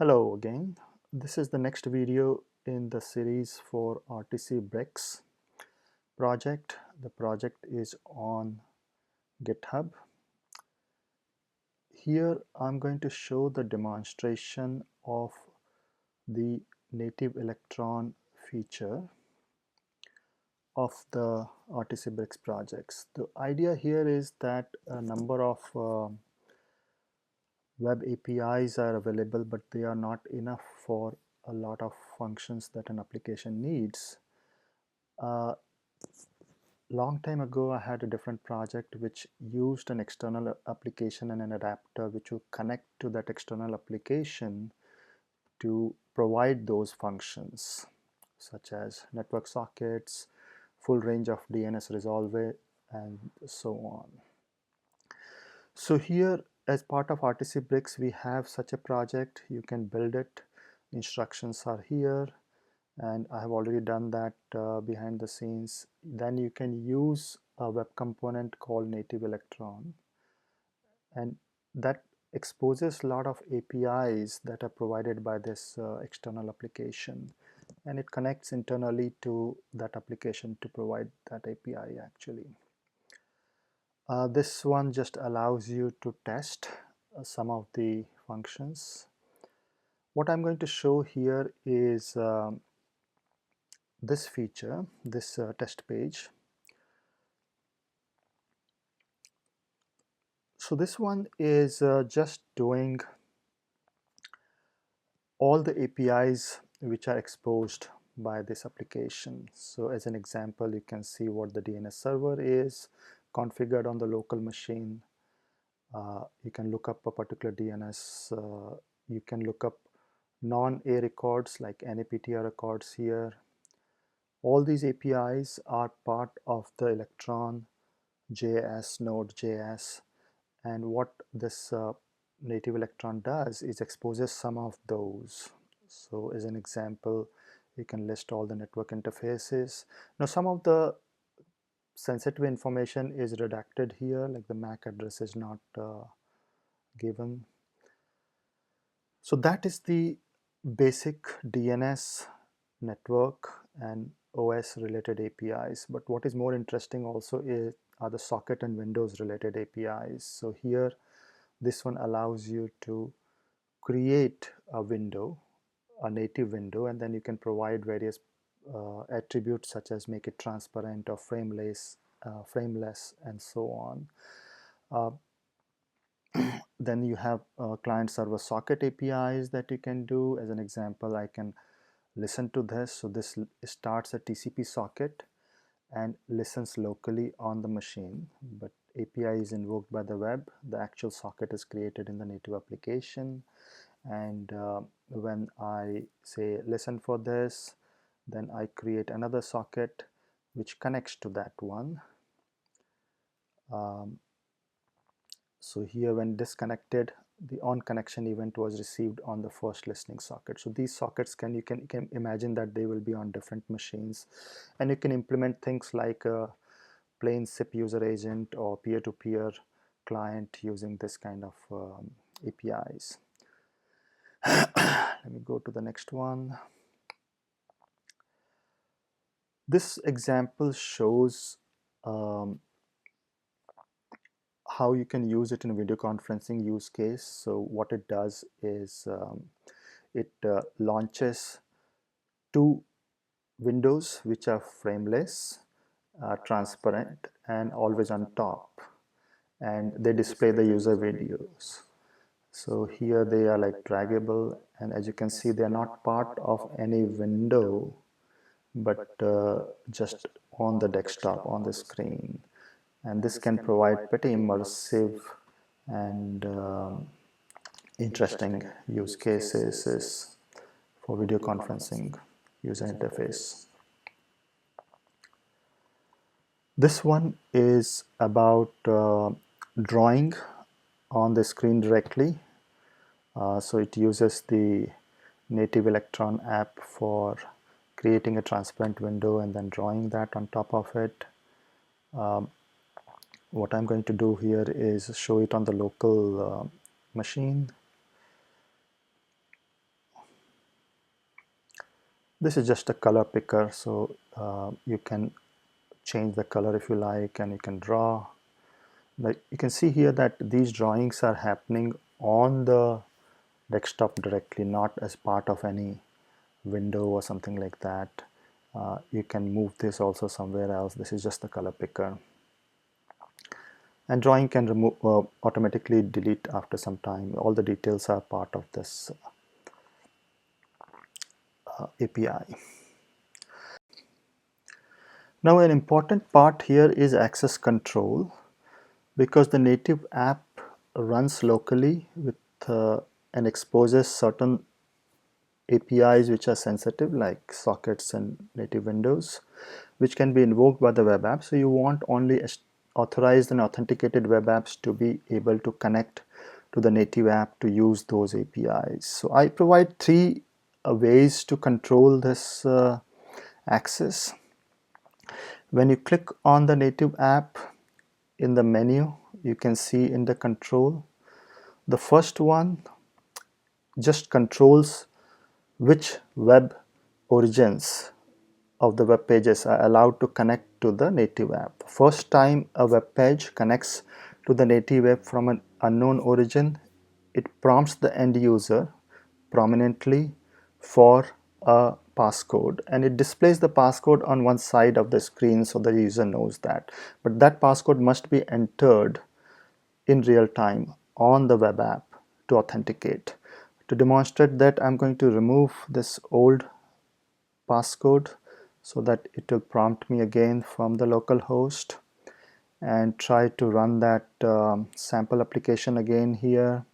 Hello again. This is the next video in the series for RTC Bricks project. The project is on GitHub. Here I'm going to show the demonstration of the native electron feature of the RTC Bricks projects. The idea here is that a number of web APIs are available, but they are not enough for a lot of functions that an application needs. Long time ago, I had a different project which used an external application and an adapter which would connect to that external application to provide those functions, such as network sockets, full range of DNS resolve, and so on. So here, as part of RTC Bricks, we have such a project. You can build it. Instructions are here, and I have already done that behind the scenes. Then you can use a web component called native-electron, and that exposes a lot of APIs that are provided by this external application, and it connects internally to that application to provide that API actually. This one just allows you to test some of the functions. What I'm going to show here is this feature, this test page. So this one is just doing all the APIs which are exposed by this application. So as an example, you can see what the DNS server is configured on the local machine. You can look up a particular DNS. You can look up non-A records like NAPTR records here. All these APIs are part of the Electron JS, Node.js, and what this native electron does is exposes some of those. So as an example, you can list all the network interfaces. Now some of the sensitive information is redacted here, like the MAC address is not given. So that is the basic DNS network and OS related APIs. But what is more interesting also are the socket and Windows related APIs. So here this one allows you to create a window, a native window, and then you can provide various attributes such as make it transparent or frameless, and so on. Then you have client server socket APIs that you can do. As an example, I can listen to this. So this starts a TCP socket and listens locally on the machine, but API is invoked by the web. The actual socket is created in the native application, and when I say listen for this, then I create another socket which connects to that one. So here when disconnected, the on connection event was received on the first listening socket. So these sockets you can imagine that they will be on different machines, and you can implement things like a plain SIP user agent or peer-to-peer client using this kind of APIs. Let me go to the next one. This example shows how you can use it in a video conferencing use case. So what it does is it launches two windows which are frameless, transparent, and always on top, and they display the user videos. So here they are like draggable, and as you can see, they are not part of any window, but just on the desktop, on the screen. And this can provide pretty immersive and interesting use cases for video conferencing user interface. This one is about drawing on the screen directly. So it uses the native electron app for creating a transparent window and then drawing that on top of it. What I'm going to do here is show it on the local machine. This is just a color picker, so you can change the color if you like, and you can draw. Like you can see here that these drawings are happening on the desktop directly, not as part of any window or something like that. You can move this also somewhere else. This is just the color picker. And drawing can remove automatically delete after some time. All the details are part of this API. Now an important part here is access control, because the native app runs locally with and exposes certain APIs which are sensitive, like sockets and native windows, which can be invoked by the web app. So you want only authorized and authenticated web apps to be able to connect to the native app to use those APIs. So I provide three ways to control this access. When you click on the native app in the menu, you can see in the control, the first one just controls which web origins of the web pages are allowed to connect to the native app. First time a web page connects to the native app from an unknown origin, it prompts the end user prominently for a passcode, and it displays the passcode on one side of the screen so the user knows that. But that passcode must be entered in real time on the web app to authenticate. To demonstrate that, I'm going to remove this old passcode so that it will prompt me again from the local host, and try to run that sample application again here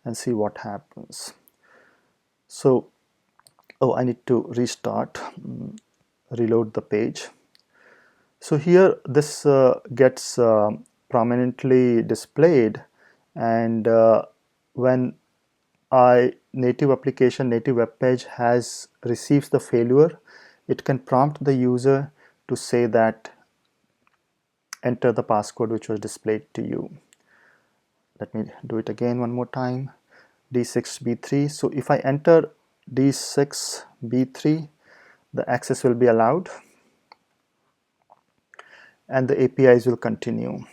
and see what happens. So, I need to restart, reload the page. So here this gets prominently displayed, and when native application, native web page receives the failure, it can prompt the user to say that enter the passcode which was displayed to you. Let me do it again one more time. D6B3. So if I enter D6B3, the access will be allowed and the APIs will continue.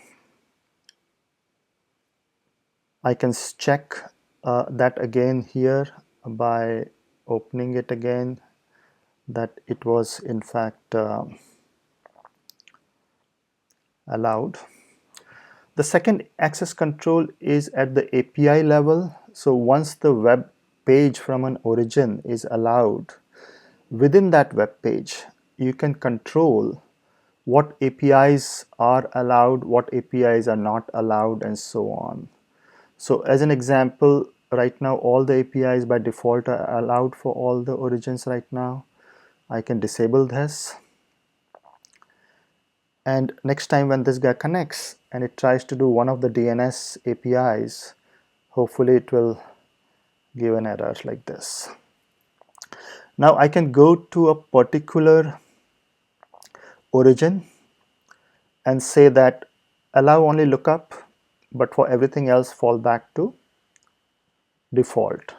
I can check that again here by opening it again, that it was in fact allowed. The second access control is at the API level. So once the web page from an origin is allowed, within that web page you can control what APIs are allowed, what APIs are not allowed, and so on. So as an example, right now all the APIs by default are allowed for all the origins right now. I can disable this, and next time when this guy connects and it tries to do one of the DNS APIs, hopefully it will give an error like this. Now I can go to a particular origin and say that allow only lookup, but for everything else fall back to default.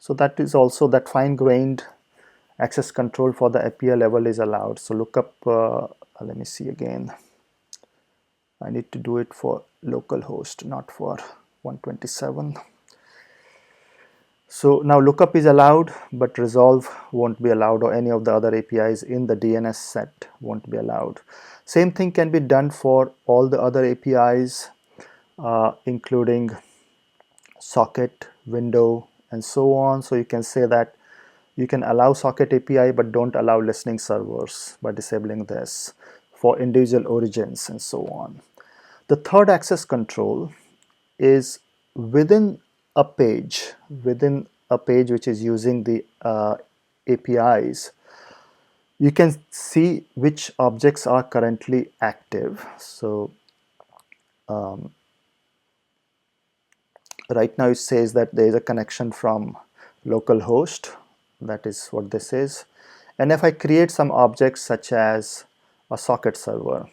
So that is also that fine-grained access control for the API level is allowed. So lookup, let me see again. I need to do it for localhost, not for 127. So now lookup is allowed, but resolve won't be allowed, or any of the other APIs in the DNS set won't be allowed. Same thing can be done for all the other APIs, including socket, window, and so on. So you can say that you can allow socket API, but don't allow listening servers by disabling this for individual origins and so on. The third access control is within a page which is using the APIs. You can see which objects are currently active. So right now it says that there is a connection from localhost. That is what this is. And if I create some objects such as a socket server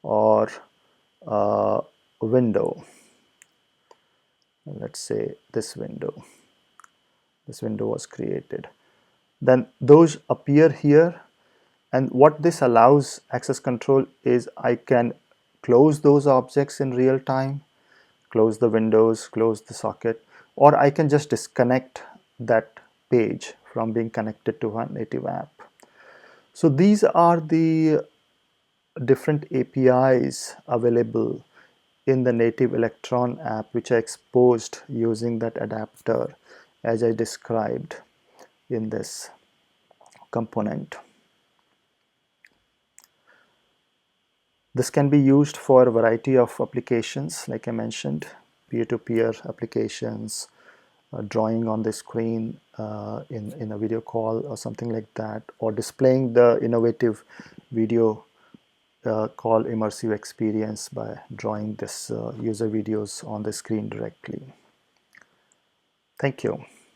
or a window, let's say this window was created. then those appear here. And what this allows access control is I can close those objects in real time, close the windows, close the socket, or I can just disconnect that page from being connected to a native app. So these are the different APIs available in the native-electron app, which I exposed using that adapter as I described in this component. This can be used for a variety of applications, like I mentioned, peer-to-peer applications, drawing on the screen in a video call or something like that, or displaying the innovative video call immersive experience by drawing this user videos on the screen directly. Thank you.